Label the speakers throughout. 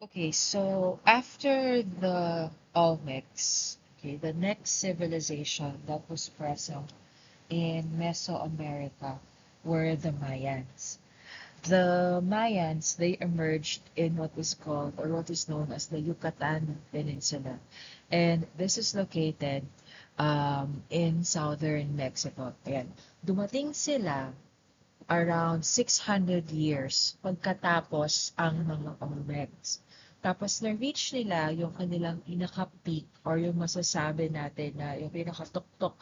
Speaker 1: Okay, so after the Olmecs, okay, the next civilization that was present in Mesoamerica were the Mayans. The Mayans, they emerged in what is called or what is known as the Yucatan Peninsula. And this is located in southern Mexico. Ayan. Dumating sila around 600 years pagkatapos ang mga Olmecs. Tapos na-reach nila yung kanilang pinaka-peak or yung masasabi natin na yung pinaka-tuktok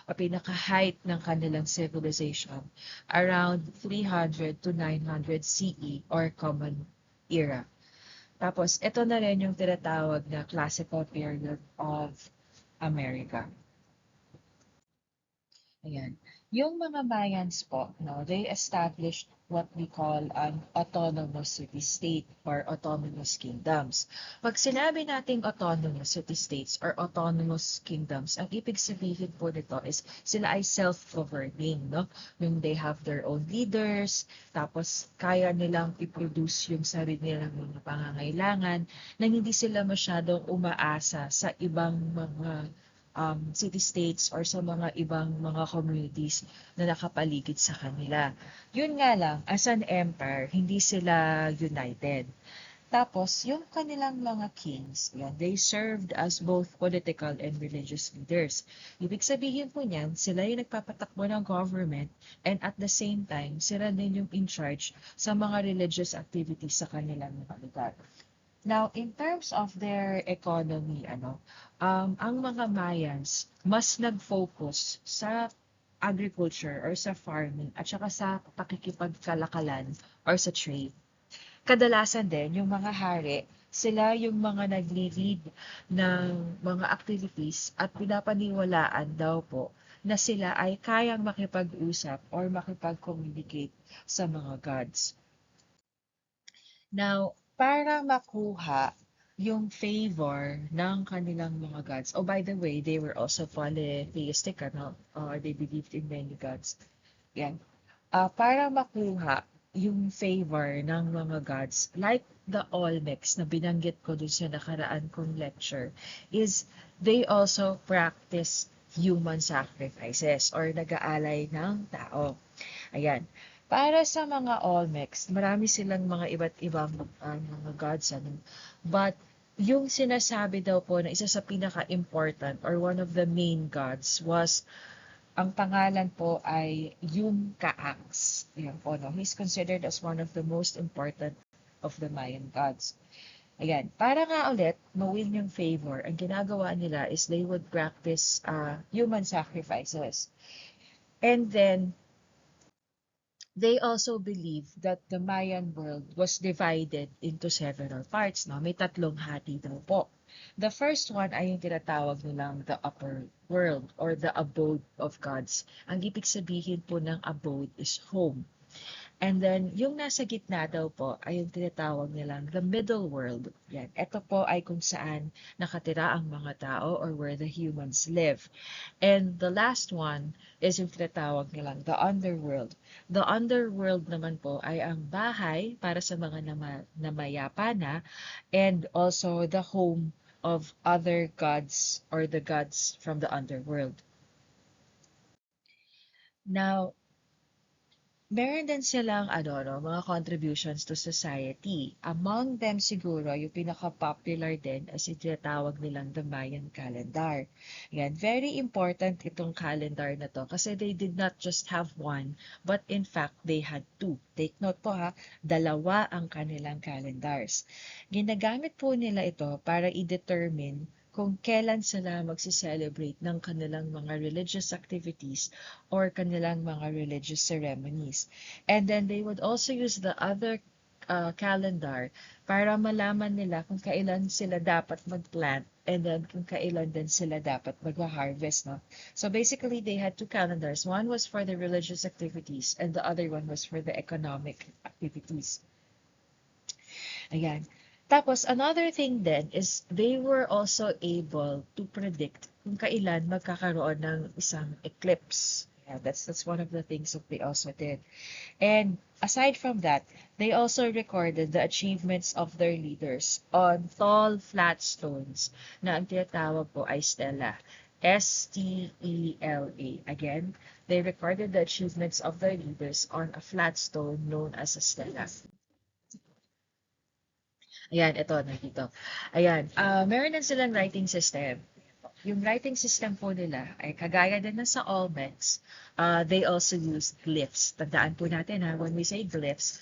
Speaker 1: o pinaka-height ng kanilang civilization around 300 to 900 CE or Common Era. Tapos ito na rin yung tinatawag na classical period of America. Ayan. Yung mga Mayans po, no, they established what we call an autonomous city-state or autonomous kingdoms. Pag sinabi nating autonomous city-states or autonomous kingdoms, ang ibig sabihin po nito is sila ay self-governing, no? Yung they have their own leaders, tapos kaya nilang i-produce yung sarili nilang mga pangangailangan, na hindi sila masyadong umaasa sa ibang mga city-states or sa mga ibang mga communities na nakapaligid sa kanila. Yun nga lang, as an empire, hindi sila united. Tapos, yung kanilang mga kings, yan, they served as both political and religious leaders. Ibig sabihin po niyan, sila yung nagpapatakbo ng government and at the same time, sila din yung in charge sa mga religious activities sa kanilang mga lugar. Now, in terms of their economy, ang mga Mayans mas nag-focus sa agriculture or sa farming at saka sa pakikipagkalakalan or sa trade. Kadalasan din, yung mga hari, sila yung mga nagli-lead ng mga activities at pinapaniwalaan daw po na sila ay kayang makipag-usap or makipag-communicate sa mga gods. Now, para makuha yung favor ng kanilang mga gods. Oh, by the way, they were also polytheistic, ano? They believed in many gods. Yan. Para makuha yung favor ng mga gods, like the Olmecs na binanggit ko dun sa nakaraan kong lecture, is they also practice human sacrifices or nag-aalay ng tao. Ayan. Para sa mga Olmecs, marami silang mga iba't ibang mga gods. Ano? But yung sinasabi daw po na isa sa pinaka-important or one of the main gods was ang pangalan po ay Yun Caangs. Ayan po, no? He's considered as one of the most important of the Mayan gods. Ayan, para nga ulit mawin yung favor, ang ginagawa nila is they would practice human sacrifices. And then, they also believe that the Mayan world was divided into several parts. No? May tatlong hati daw po. The first one ay yung tinatawag nilang the upper world or the abode of gods. Ang ibig sabihin po ng abode is home. And then, yung nasa gitna daw po ay yung tinatawag nilang the middle world. Yan. Ito po ay kung saan nakatira ang mga tao or where the humans live. And the last one is yung tinatawag nilang the underworld. The underworld naman po ay ang bahay para sa mga namayapa na and also the home of other gods or the gods from the underworld. Now, meron din silang mga contributions to society. Among them siguro, yung pinaka-popular din as tinatawag nilang the Mayan calendar. Yan, very important itong calendar na to kasi they did not just have one, but in fact, they had two. Take note po ha, dalawa ang kanilang calendars. Ginagamit po nila ito para i-determine kung kailan sila magsi-celebrate ng kanilang mga religious activities or kanilang mga religious ceremonies. And then they would also use the other calendar para malaman nila kung kailan sila dapat mag-plant and then kung kailan din sila dapat mag-harvest. No? So basically, they had two calendars. One was for the religious activities and the other one was for the economic activities. Ayan. Tapos, another thing then is they were also able to predict kung kailan magkakaroon ng isang eclipse. Yeah, that's one of the things that they also did. And aside from that, they also recorded the achievements of their leaders on tall, flat stones na ang tinatawag po ay stela. Stela. Again, they recorded the achievements of their leaders on a flat stone known as a stela. Ayan, ito, nandito. Ayan, meron na silang writing system. Yung writing system po nila ay kagaya din na sa Olmecs. They also use glyphs. Tandaan po natin ha, when we say glyphs,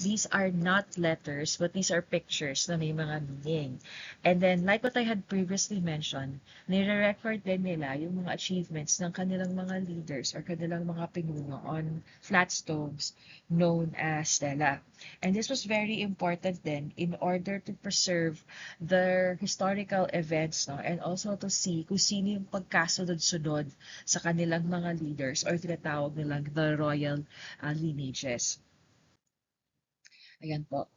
Speaker 1: these are not letters, but these are pictures na may mga meaning. And then, like what I had previously mentioned, nire-record din nila yung mga achievements ng kanilang mga leaders or kanilang mga pinuno on flat stones known as stela. And this was very important then in order to preserve their historical events, no, and also to see kung sino yung pagkasunod-sunod sa kanilang mga leaders or tinatawag nilang the royal lineages. Ayan po.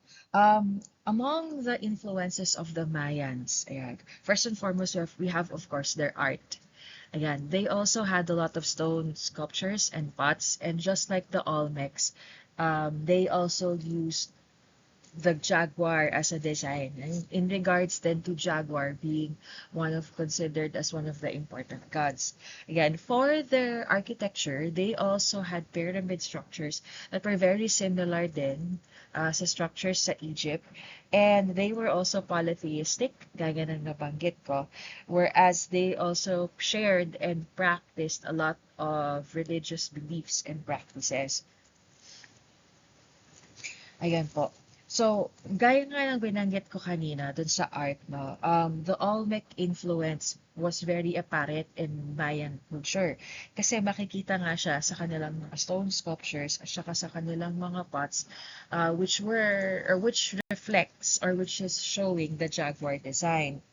Speaker 1: Among the influences of the Mayans, ayan, first and foremost, we have of course their art. Ayan, they also had a lot of stone sculptures and pots, and just like the Olmecs, they also used the jaguar as a design. And in regards then to jaguar being considered as one of the important gods. Again, for their architecture, they also had pyramid structures that were very similar then sa structures sa Egypt. And they were also polytheistic, gaya ng nabanggit ko, whereas they also shared and practiced a lot of religious beliefs and practices. Ayan po. So, gaya nga ng binanggit ko kanina dun sa art, no, the Olmec influence was very apparent in Mayan culture. Kasi makikita nga siya sa kanilang mga stone sculptures at saka sa kanilang mga pots, which reflects or which is showing the jaguar design.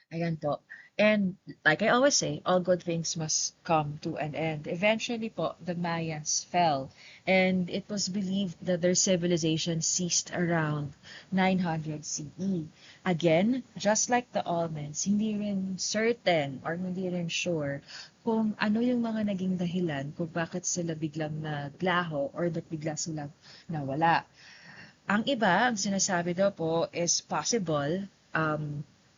Speaker 1: Ayan po. And like I always say, all good things must come to an end. Eventually po, the Mayans fell, and it was believed that their civilization ceased around 900 CE. Again, just like the Olmecs, hindi rin certain or hindi rin sure kung ano yung mga naging dahilan kung bakit sila biglang naglaho or bigla silang nawala. Ang iba, ang sinasabi daw po is possible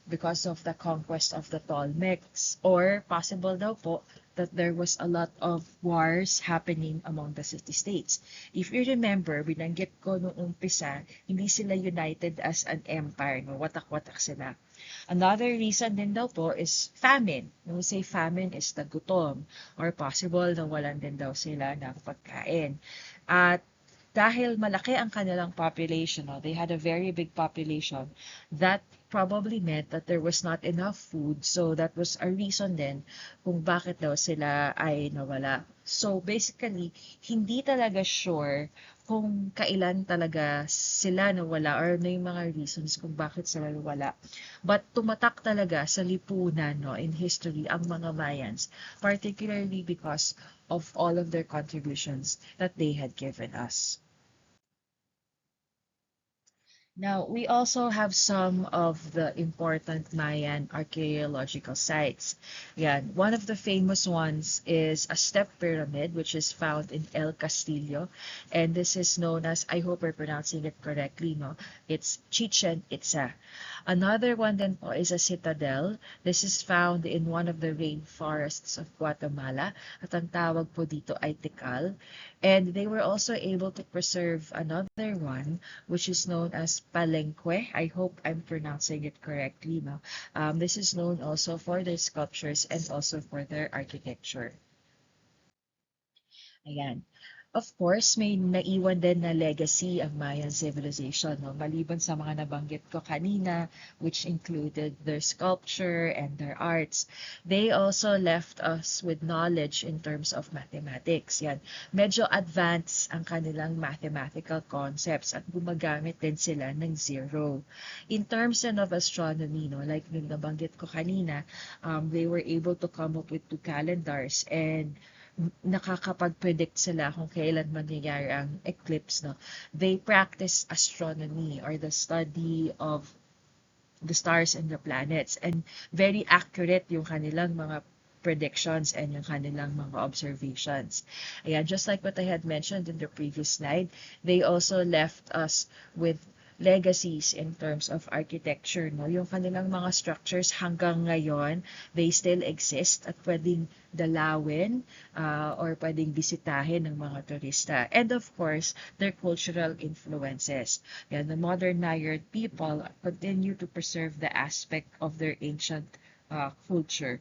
Speaker 1: because of the conquest of the Tolmecs, or possible daw po that there was a lot of wars happening among the city-states. If you remember, binanggit ko noong umpisa, hindi sila united as an empire, no? Watak-watak sila. Another reason din daw po is famine. When we say famine is the gutom, or possible na walan din daw sila ng pagkain. At dahil malaki ang kanilang population, no, they had a very big population, that probably meant that there was not enough food. So that was a reason din kung bakit daw sila ay nawala. So basically, hindi talaga sure kung kailan talaga sila nawala or ano yung mga reasons kung bakit sila nawala. But tumatak talaga sa lipunan, no, in history ang mga Mayans, particularly because of all of their contributions that they had given us. Now, we also have some of the important Mayan archaeological sites. Yan. One of the famous ones is a step pyramid, which is found in El Castillo. And this is known as, I hope we're pronouncing it correctly, no? It's Chichen Itza. Another one then po is a citadel. This is found in one of the rainforests of Guatemala. At ang tawag po dito ay Tikal. And they were also able to preserve another one, which is known as Palenque. I hope I'm pronouncing it correctly. No? This is known also for their sculptures and also for their architecture. Ayan. Of course, may naiwan din na legacy ang Mayan civilization, no? Maliban sa mga nabanggit ko kanina, which included their sculpture and their arts. They also left us with knowledge in terms of mathematics. Yan. Medyo advanced ang kanilang mathematical concepts at gumagamit din sila ng zero. In terms of astronomy, no, like yung nabanggit ko kanina, they were able to come up with two calendars, and nakakapag-predict sila kung kailan mangyayari ang eclipse, no? They practice astronomy or the study of the stars and the planets, and very accurate yung kanilang mga predictions and yung kanilang mga observations. Ayan, just like what I had mentioned in the previous slide, they also left us with legacies in terms of architecture, no? Yung kanilang mga structures hanggang ngayon, they still exist at pwedeng dalawin or pwedeng bisitahin ng mga turista. And of course, their cultural influences. Yan, the modern Nayar people continue to preserve the aspect of their ancient culture.